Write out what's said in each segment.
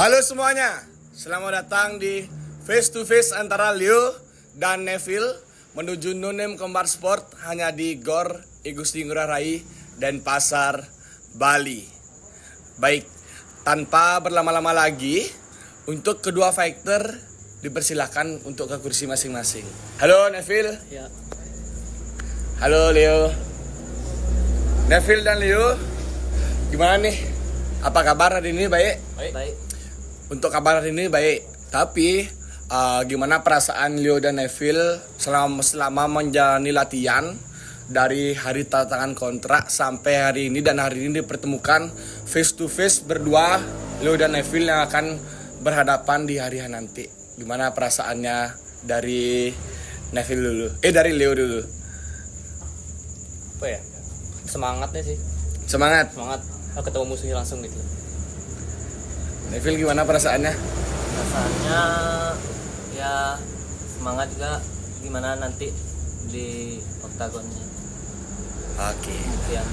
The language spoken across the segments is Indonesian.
Halo semuanya, selamat datang di Face to Face antara Leo dan Neville menuju Nunem Kembar Sport hanya di Gor Igusti Ngurah Rai dan Pasar Bali. Baik, tanpa berlama-lama lagi, untuk kedua fighter dipersilakan untuk ke kursi masing-masing. Halo Neville. Ya. Halo Leo. Neville dan Leo, gimana nih? Apa kabar hari ini? Baik? Baik. Untuk kabar hari ini baik, tapi gimana perasaan Leo dan Neville selama menjalani latihan dari hari tantangan kontrak sampai hari ini, dan hari ini dipertemukan face to face berdua Leo dan Neville yang akan berhadapan di hari nanti. Gimana perasaannya dari Neville dulu? Dari Leo dulu. Apa ya? Semangatnya sih. Semangat. Ketemu musuhnya langsung gitu. Neville gimana perasaannya? Rasanya ya semangat juga, gimana nanti di oktagonnya. Oke. Ya.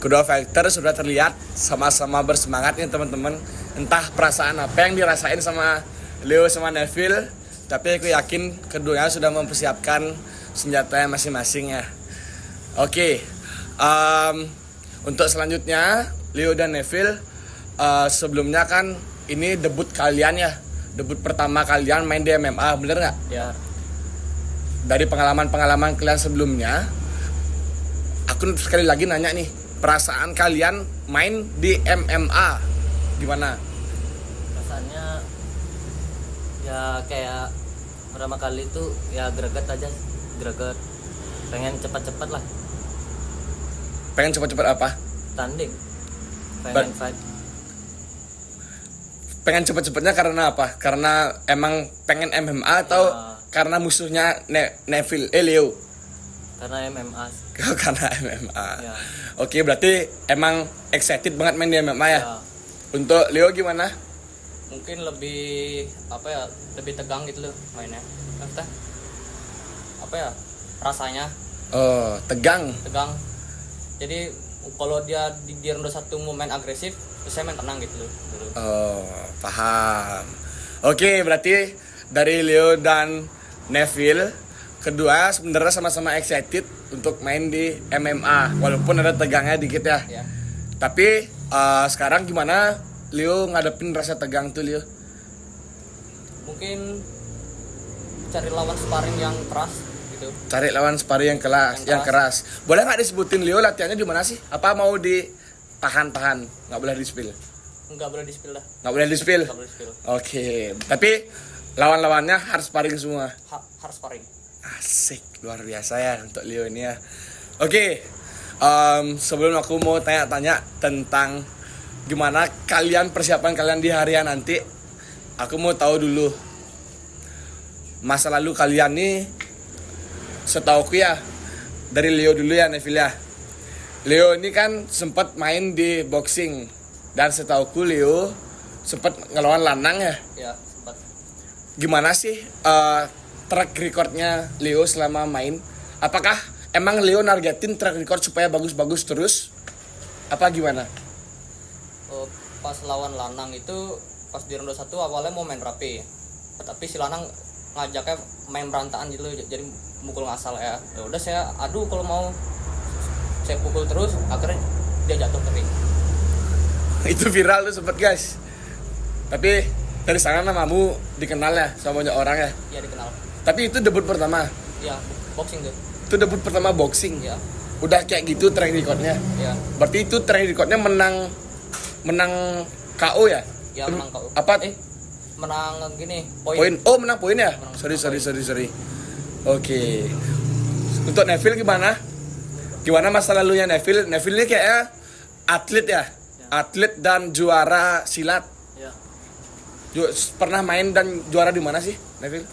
Kedua fighter sudah terlihat sama-sama bersemangat nih teman-teman. Entah perasaan apa yang dirasain sama Leo sama Neville, tapi aku yakin keduanya sudah mempersiapkan senjatanya masing-masing ya. Oke. Untuk selanjutnya Leo dan Neville, sebelumnya kan ini debut kalian ya, debut pertama kalian main di MMA, bener nggak? Ya. Dari pengalaman kalian sebelumnya, aku sekali lagi nanya nih, perasaan kalian main di MMA gimana? Rasanya ya kayak pertama kali itu ya greget aja, pengen cepat-cepat lah Pengen cepat-cepat apa? tanding, pengen fight. Pengen cepat-cepatnya karena apa? Karena emang pengen MMA atau Ya. karena musuhnya Neville, Leo? Karena MMA. Karena MMA. Ya. Oke, berarti emang excited banget main di MMA ya? Ya. Untuk Leo gimana? Mungkin lebih lebih tegang gitu loh mainnya. Apa ya? Rasanya Oh, tegang. Jadi kalau dia di ronde 1 mau main agresif, terus saya main tenang gitu loh dulu. Oh, paham. Oke, berarti dari Leo dan Neville, kedua sebenarnya sama-sama excited untuk main di MMA, walaupun ada tegangnya dikit ya. Ya. Tapi sekarang gimana Leo ngadepin rasa tegang tuh, Leo? Mungkin cari lawan sparring yang keras gitu. Cari lawan sparring yang keras. Boleh nggak disebutin Leo latihannya di mana sih? Apa mau ditahan-tahan? Nggak boleh di-spill. Enggak boleh di-spill dah. Nggak boleh di-spill. Enggak boleh di-spill. Oke, tapi lawan-lawannya harus sparring semua. Harus sparring. Asik, luar biasa ya untuk Leo ini ya. Oke, sebelum aku mau tanya-tanya tentang gimana persiapan kalian di hari nanti, aku mau tahu dulu masa lalu kalian nih. Setauku ya, dari Leo dulu ya, Neville ya. Leo ini kan sempat main di boxing, dan setauku Leo sempat ngelawan Lanang ya. Ya, sempat. Gimana sih track recordnya Leo selama main? Apakah emang Leo nargetin track record supaya bagus-bagus terus? Apa gimana? Pas lawan Lanang itu, pas di ronde 1 awalnya mau main rapi, tapi si Lanang ngajaknya main berantakan gitu, jadi mukul ngasal ya. Ya udah saya adu, kalau mau saya pukul terus, akhirnya dia jatuh ke ring. Itu viral tuh sempet guys. Tapi dari sana namamu dikenal ya sama banyak orang ya. Ya dikenal. Tapi itu debut pertama. Ya, boxing tuh. Itu debut pertama boxing. Ya, Udah kayak gitu track recordnya. ya, Berarti itu track recordnya menang KO ya? ya menang kau. Apa? Menang gini, poin. Poin. Oh, menang poin ya? Menang Sorry. Oke. Untuk Neville gimana? Gimana masa lalunya Neville? Neville ini kayaknya atlet ya? Atlet dan juara silat. Ya. Pernah main dan juara di mana sih, Neville?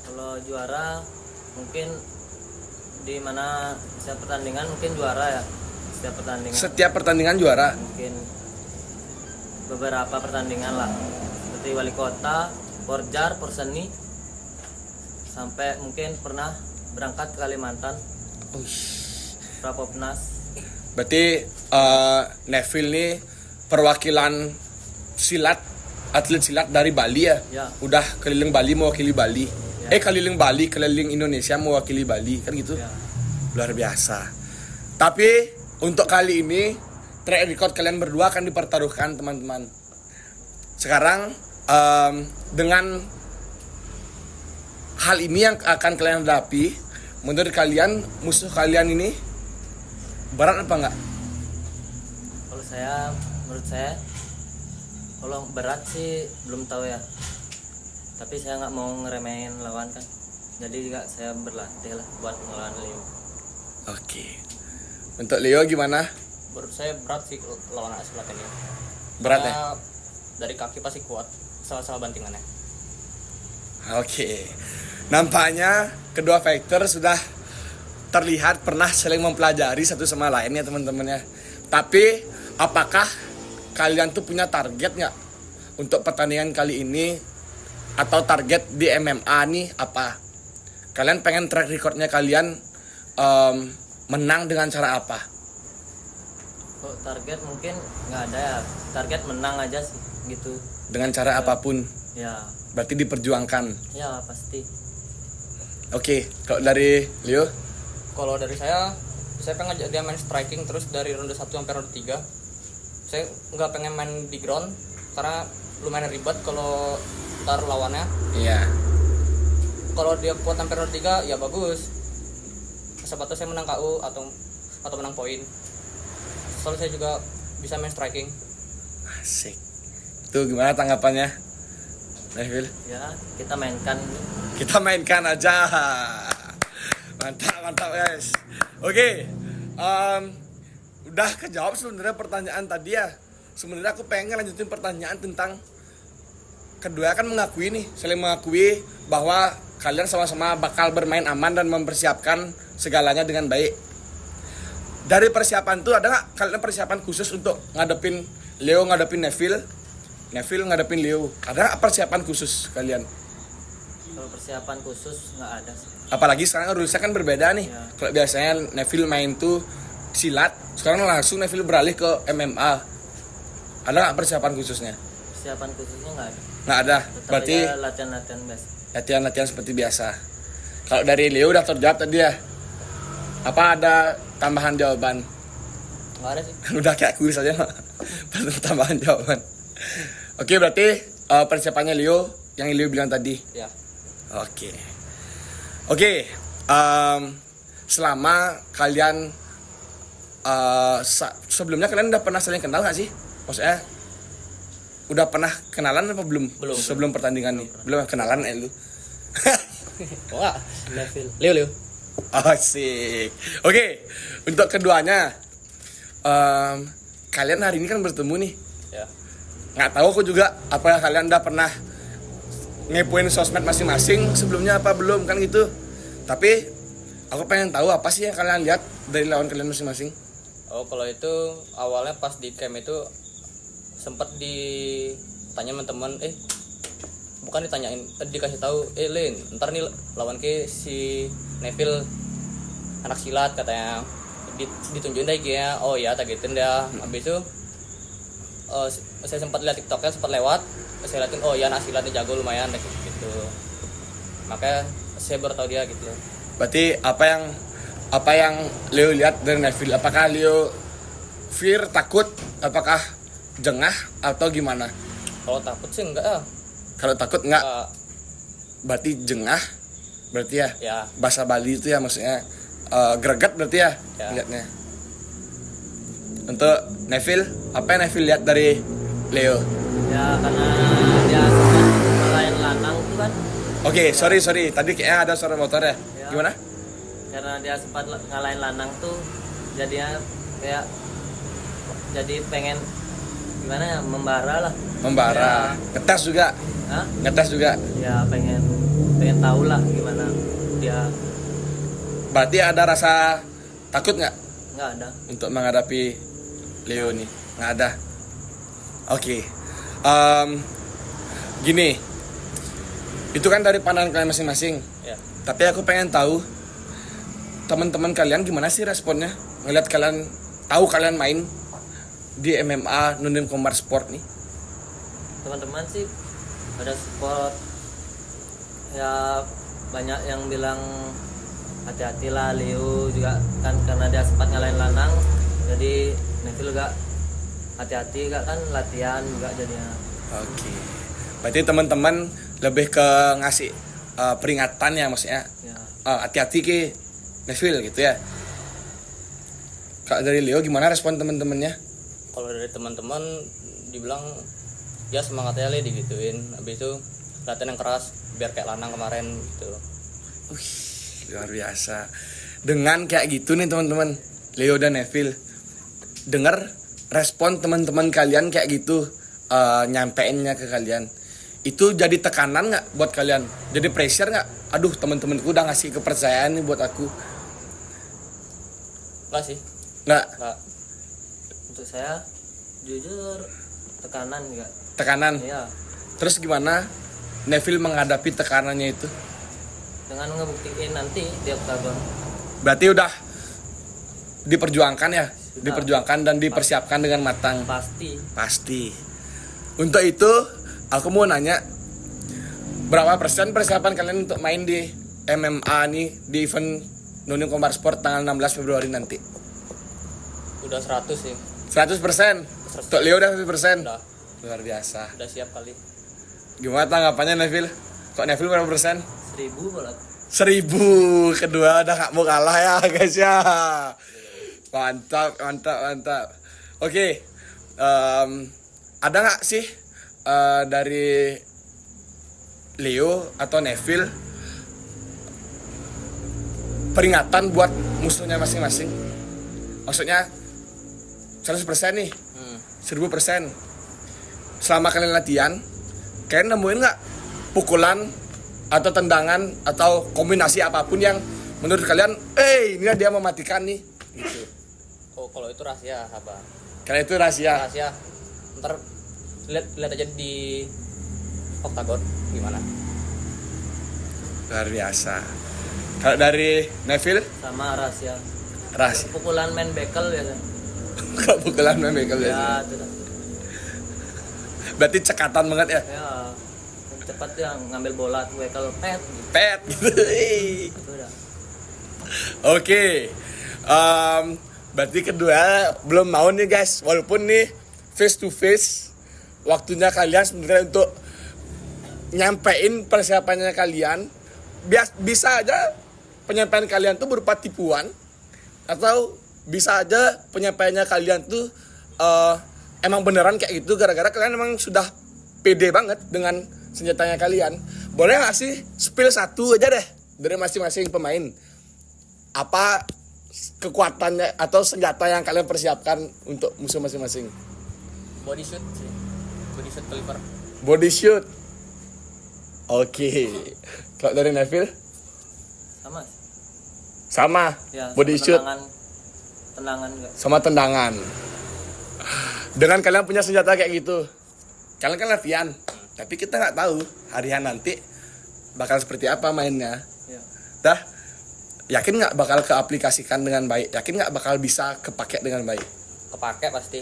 Kalau juara mungkin di mana setiap pertandingan mungkin juara ya. Setiap pertandingan juara. Mungkin beberapa pertandingan lah, seperti wali kota, Porjar, Porseni, sampai mungkin pernah berangkat ke Kalimantan, Prapopnas. Berarti Neville nih perwakilan silat, atlet silat dari Bali ya. Ya. Udah keliling Bali mewakili Bali. Ya. Keliling Bali, keliling Indonesia mewakili Bali kan gitu. Ya. Luar biasa. Tapi untuk kali ini track record kalian berdua akan dipertaruhkan teman-teman. Sekarang dengan hal ini yang akan kalian hadapi, menurut kalian musuh kalian ini berat apa enggak? Menurut saya kalau berat sih belum tahu ya, tapi saya nggak mau ngeremehin lawan kan, jadi juga saya berlatih lah buat ngelawan Leo. Oke. Untuk Leo gimana? Menurut saya berat sih lawan anak silat ini. Berat ya? Karena dari kaki pasti kuat, sama-sama bantingannya. Oke. Nampaknya kedua fighter sudah terlihat pernah saling mempelajari satu sama lain ya teman-teman ya. Tapi apakah kalian tuh punya target nggak untuk pertandingan kali ini, atau target di MMA nih apa? Kalian pengen track recordnya kalian menang dengan cara apa? Kok target mungkin nggak ada ya, target menang aja sih gitu Dengan cara apapun, ya. berarti diperjuangkan. Ya pasti. Oke, kalau dari Leo? Kalau dari saya pengen ngajak dia main striking terus dari ronde 1 sampai ronde 3. Saya nggak pengen main di ground karena lumayan ribet kalau ntar lawannya. Iya. Kalau dia kuat sampai ronde 3 ya bagus. Siapa tahu saya menang KO atau menang poin. Soalnya saya juga bisa main striking. Asik. Itu gimana tanggapannya, Neville? Ya kita mainkan. Kita mainkan aja. Mantap guys. Oke. Udah kejawab sebenarnya pertanyaan tadi ya. Sebenarnya aku pengen lanjutin pertanyaan tentang kedua kan mengakui nih, saling mengakui bahwa kalian sama-sama bakal bermain aman dan mempersiapkan segalanya dengan baik. Dari persiapan tuh ada nggak kalian persiapan khusus untuk ngadepin Leo, ngadepin Neville ngadepin Leo? Ada nggak persiapan khusus kalian? Kalau persiapan khusus nggak ada sih. Apalagi sekarang rulesnya kan berbeda nih. Ya. Kalau biasanya Neville main tuh silat, sekarang langsung Neville beralih ke MMA. Ada nggak persiapan khususnya? Persiapan khususnya nggak ada. Nggak ada. Tetap Berarti aja latihan-latihan biasa. latihan seperti biasa. Kalau dari Leo udah terjawab tadi ya. Apa ada tambahan jawaban? Nggak ada sih. Udah kayak kuis aja. Tambahan jawaban. Oke, berarti persiapannya Leo yang Leo bilang tadi. Ya. Oke. Selama kalian sebelumnya kalian udah pernah saling kenal nggak sih? Maksudnya udah pernah kenalan apa belum? Belum. Sebelum pertandingan nih. Belum kenalan lu. Oh enggak, Leo. Asik. Oke, untuk keduanya, kalian hari ini kan bertemu nih. Ya. Nggak tahu aku juga apa kalian udah pernah ngepoin sosmed masing-masing sebelumnya apa belum kan gitu. Tapi aku pengen tahu apa sih yang kalian lihat dari lawan kalian masing-masing. Oh, kalau itu awalnya pas di camp itu sempat ditanya teman-teman, bukan ditanyain, dikasih tahu, Lin, ntar nih lawan ke si Neville anak silat katanya, ditunjukin deh kayaknya. Oh ya, tagetin dah. Habis itu saya sempat lihat TikToknya, sempat lewat, saya liatin, oh ya anak silat nih jago lumayan gitu. Makanya saya baru tahu dia gitu. Berarti apa yang Leo lihat dari Neville? Apakah Leo fear, takut, apakah jengah atau gimana? Kalau takut sih enggak ya. Kalau takut enggak, berarti jengah, berarti ya. Ya. Bahasa Bali itu ya maksudnya greget berarti ya, Ya. lihatnya. Untuk Neville, apa yang Neville lihat dari Leo? Ya karena dia sempat ngalahin lanang tuh kan. Oke, sorry, tadi kayaknya ada suara motor ya. Ya. Gimana? Karena dia sempat ngalahin lanang tuh, jadinya kayak jadi pengen gimana ya, membara lah. Membara, ngetes juga, Hah? ngetes juga. Ya pengen tahu lah gimana dia. Berarti ada rasa takut nggak Nggak ada. untuk menghadapi Leo nih? Nggak ada. Oke. Gini, itu kan dari pandangan kalian masing-masing. Ya. Tapi aku pengen tahu teman-teman kalian gimana sih responnya ngeliat kalian tahu kalian main di MMA Nundim Komar Sport nih. teman-teman sih pada support ya, banyak yang bilang hati-hatilah Leo juga kan karena dia sempat ngalahin Lanang, jadi Neville juga hati-hati gak kan latihan juga jadinya. Oke. Berarti teman-teman lebih ke ngasih peringatan ya maksudnya. Ya. Hati-hati ke Neville gitu ya. Kak dari Leo gimana respon teman-temannya? Kalau dari teman-teman dibilang ya semangat aja Le digituin, habis itu latihan yang keras biar kayak Lanang kemarin gitu. Luar biasa. Dengan kayak gitu nih teman-teman, Leo dan Neville, dengar respon teman-teman kalian kayak gitu, nyampeinnya ke kalian, itu jadi tekanan nggak buat kalian? Jadi pressure nggak? Aduh, teman-temanku udah ngasih kepercayaan nih buat aku. Enggak sih, Nggak enggak. Untuk saya jujur tekanan juga. tekanan. Iya, Terus gimana Neville menghadapi tekanannya itu? dengan ngebuktiin nanti di oktagon. Berarti udah diperjuangkan ya, Sudah. diperjuangkan dan dipersiapkan dengan matang. Pasti. Pasti. Untuk itu, aku mau nanya, berapa persen persiapan kalian untuk main di MMA nih, di event Nunung Combat Sport tanggal 16 Februari nanti? Udah 100 sih. 100%. Untuk Leo udah 100%. Udah, Luar biasa. udah siap kali. Gimana tanggapannya Neville? Kok Neville berapa persen? 1000 bola. 1000. Kedua udah gak mau kalah ya guys ya. Mantap, mantap, mantap. Oke, ada nggak sih dari Leo atau Neville peringatan buat musuhnya masing-masing? Maksudnya 100% nih, 1000%. Selama kalian latihan, kalian nemuin nggak pukulan atau tendangan atau kombinasi apapun yang menurut kalian, ini dia mematikan nih, gitu. Oh, kalau itu rahasia apa? Karena itu rahasia. Rahasia. Ntar lihat aja di oktagon gimana. Luar biasa. Kalau dari Neville, Sama rahasia. rahasia. Pukulan main bekel ya. Kalau pukulan memang kalau Ya, itu dah. berarti cekatan banget ya. Ya. Yang cepat yang ngambil bola tuh bekel pet gitu. Pet gitu. Itu dah. Oke. Berarti kedua belum mau nih guys. Walaupun nih face to face, waktunya kalian sebenarnya untuk nyampein persiapannya kalian. Bisa aja penyampaian kalian tuh berupa tipuan, atau bisa aja penyampaiannya kalian tuh emang beneran kayak gitu gara-gara kalian emang sudah pede banget dengan senjatanya kalian. Boleh nggak sih spill satu aja deh dari masing-masing pemain, apa kekuatannya atau senjata yang kalian persiapkan untuk musuh masing-masing? Body shoot sih. Body shoot Cleaver. Body shoot. Oke. Kalau dari Neville Sama. sama Ya, body sama shoot tendangan enggak. sama tendangan. Dengan kalian punya senjata kayak gitu, kalian kan latihan, tapi kita nggak tahu harian nanti bakal seperti apa mainnya. Ya. Dah, yakin nggak bakal keaplikasikan dengan baik? Yakin nggak bakal bisa kepake dengan baik? Kepake pasti.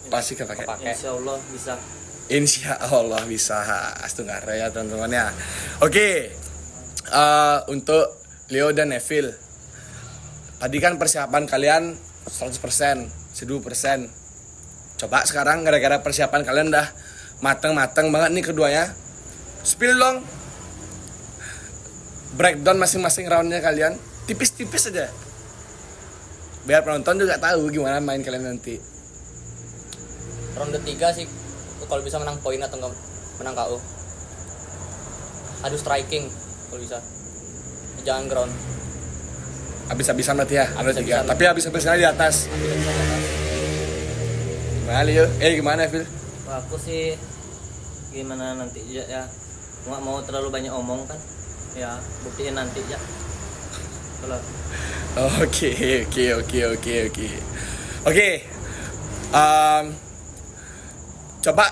Pasti kepake. Kepake. Insyaallah bisa. Insya Allah bisa. Astungara ya teman-teman ya. Oke, untuk Leo dan Neville, tadi kan persiapan kalian 100%, 1000%. Coba sekarang gara-gara persiapan kalian udah mateng-mateng banget nih keduanya, spill dong breakdown masing-masing roundnya kalian, tipis-tipis aja, biar penonton juga tahu gimana main kalian nanti. Ronde 3 sih kalau bisa menang poin atau enggak menang KO. Adu striking kalau bisa. Jangan ground. Habis-habisan berarti ya, ada 3. Habis-habisan. Tapi habis-habisannya di atas. Gimana Leo? Gimana Phil? Wah, aku sih gimana nanti ya. Nggak mau terlalu banyak omong kan. Ya, buktiin nanti ya. Kalau Oke. Coba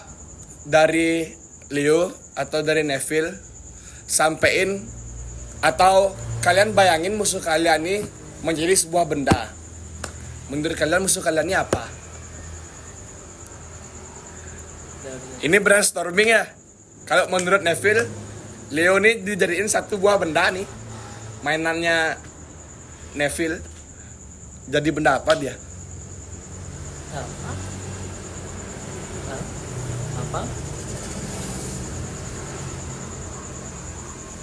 dari Leo atau dari Neville sampein, atau kalian bayangin musuh kalian nih menjadi sebuah benda. Menurut kalian musuh kalian ini apa? Ini brainstorming ya. Kalau menurut Neville, Leo nih dijadiin satu buah benda nih. Mainannya Neville jadi benda apa dia? Apa? Hah? Apa?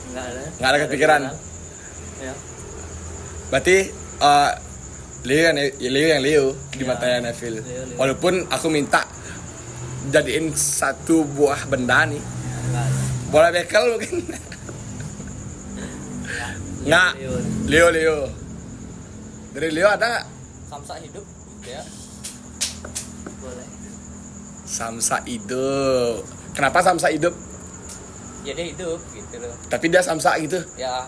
Enggak ada. Nggak ada kepikiran. Ya. Berarti Leo yang Leo di Ya. matanya Neville. Leo. Walaupun aku minta jadiin satu buah benda nih. Enggak ada. Bola bekel mungkin. Nggak. Leo. Dari Leo ada nggak? Samsa hidup ya. Boleh. Samsa hidup. Kenapa Samsa hidup? Ya dia hidup gitu loh. Tapi dia Samsa gitu. Ya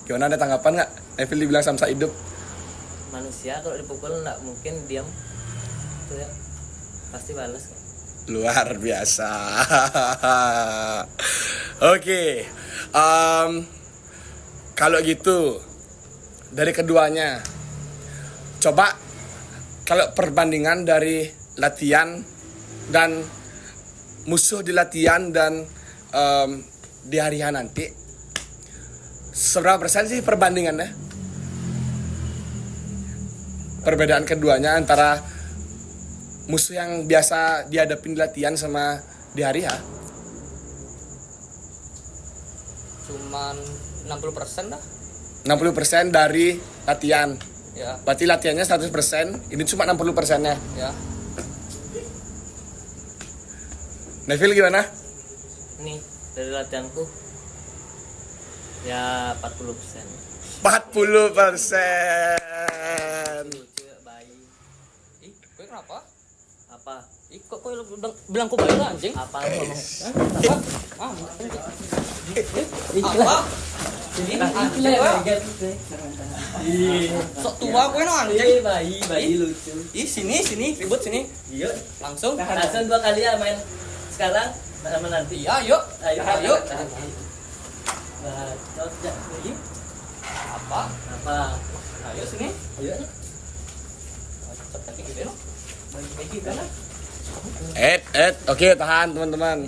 Gimana, ada tanggapan nggak? Neville dibilang Samsa hidup. Manusia kalau dipukul enggak mungkin diam. Itu ya. Pasti balas kan. Luar biasa. Oke. Kalau gitu dari keduanya, coba kalau perbandingan dari latihan dan musuh di latihan dan di hari H nanti, seberapa persen sih perbandingannya? Perbedaan keduanya antara musuh yang biasa dihadapin di latihan sama di hari H. cuman 60% dah 60% dari latihan. ya. Berarti latihannya 100%, ini cuma 60%-nya. Ya Neville gimana? Nih dari latihanku ya 40%. 40%. Lucu ya, bayi. ih gue kenapa Apa? ih kok bilang kok bayi lah anjing Apa ngomong? apa apa ini anjing sok tua gue no anjing Bayi lucu. ih sini ribut sini Iya. langsung Langsung 2 kali ya main sekarang sama nanti. iya yuk ayo Bacot ya. apa Apa? ayo sini Ayo. cepet gitu no bagi kita lah Oke, tahan teman-teman.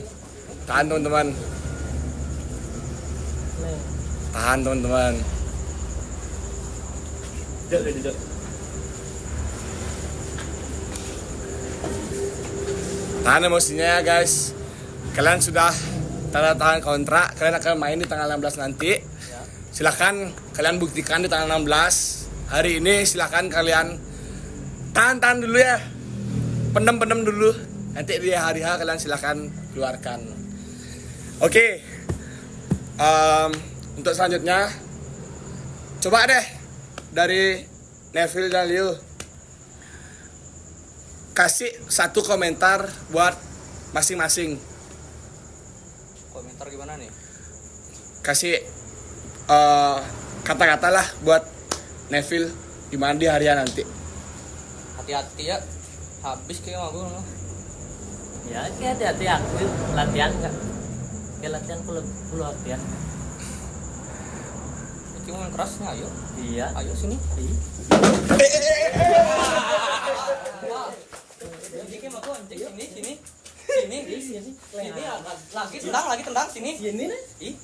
Tahan teman-teman. Tahan teman-teman. Duduk. Tahan emosinya ya guys. Kalian sudah tanda tangan kontrak, kalian akan main di tanggal 16 nanti. Silahkan kalian buktikan di tanggal 16. Hari ini silahkan kalian tahan dulu ya. Pendem dulu. Nanti di hari H kalian silahkan keluarkan. Oke. Untuk selanjutnya, coba deh dari Neville dan Leo kasih satu komentar buat masing-masing. komentar gimana nih Kasih kata-kata lah buat Neville gimana di harian nanti. hati-hati ya habis kayak sama gue Ya, kayak hati-hati aku latihan enggak. Kayak latihan perlu latihan. itu main kerasnya ayo Iya. ayo sini Ini kayak aku anjing sini lagi tendang sini ih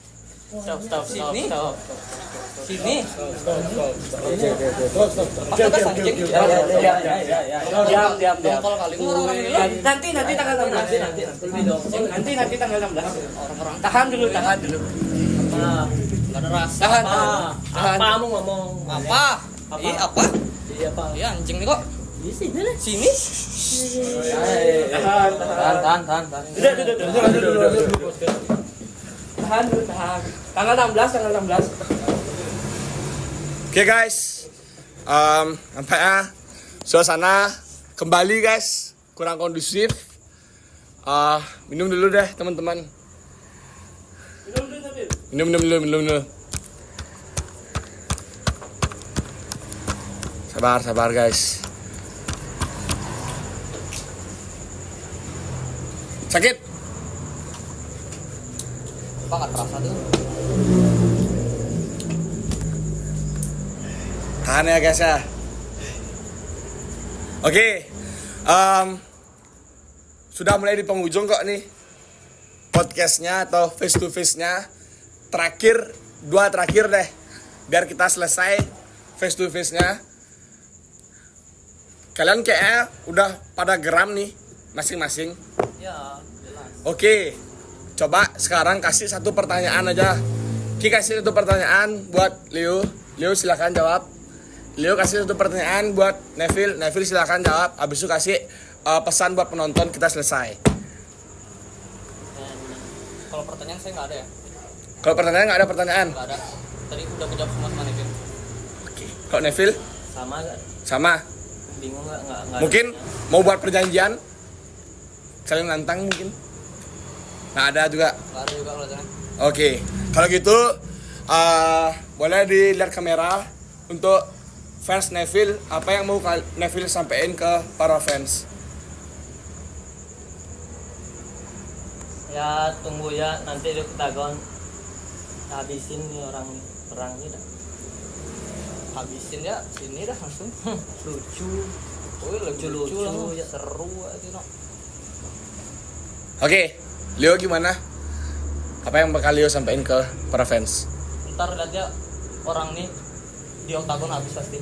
Stop. Sini. sini Diam. dongkol kali lu orang ini Nanti tanggal 16. Nanti tanggal 16. orang-orang Tahan dulu. apa nggak ada rasa Apa kamu ngomong? apa ih apa Iya, Pak. iya anjing nih kok Di sini nih. sini Tahan. Dulu. Tahan. Tanggal 16. Oke guys, nampaknya suasana kembali guys, kurang kondusif. Minum dulu deh teman-teman. Minum dulu. Sabar guys. Sakit? apa nggak terasa tuh Tahan ya guys ya. Oke, sudah mulai di penghujung kok nih podcastnya atau face to face-nya. Dua terakhir deh, biar kita selesai face to face-nya. Kalian kayaknya udah pada geram nih masing-masing. Ya, jelas. Oke, coba sekarang kasih satu pertanyaan aja. Ki kasih satu pertanyaan buat Leo. Leo silakan jawab. Leo kasih satu pertanyaan buat Neville. Neville silakan jawab. Abis itu kasih pesan buat penonton, kita selesai. Kalau pertanyaan saya nggak ada ya. Kalau pertanyaan nggak ada pertanyaan. Nggak ada. Tadi udah menjawab semua sama Nevin. Oke. Kalau Neville Sama gak? sama. Bingung nggak Mungkin mau buat perjanjian, saling nantang mungkin. Nggak ada juga. Nggak ada juga kelihatannya. Oke. Kalau gitu boleh dilihat kamera untuk fans Neville. Apa yang mau Neville sampaikan ke para fans? Ya tunggu ya, nanti di Octagon habisin nih orang nih, perang nih dah. Habisin ya, sini dah langsung. Lucu. Oh, lucu Lucu-lucu lah, ya. seru aja no. Oke, Leo gimana? Apa yang bakal Leo sampaikan ke para fans? Ntar lihat ya orang nih di Octagon habis pasti.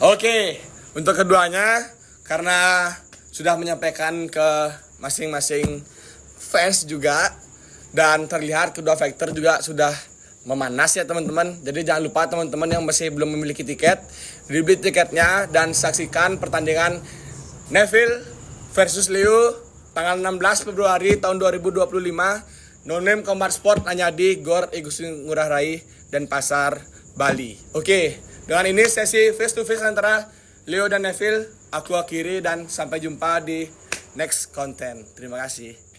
Oke, untuk keduanya karena sudah menyampaikan ke masing-masing fans juga dan terlihat kedua fighter juga sudah memanas ya teman-teman. Jadi jangan lupa teman-teman yang masih belum memiliki tiket, dibeli tiketnya dan saksikan pertandingan Neville versus Leo tanggal 16 Februari tahun 2025 No Name Combat Sport hanya di Gor Igusti Ngurah Rai dan Pasar Bali. Oke, dengan ini sesi face to face antara Leo dan Neville aku akhiri dan sampai jumpa di next content. Terima kasih.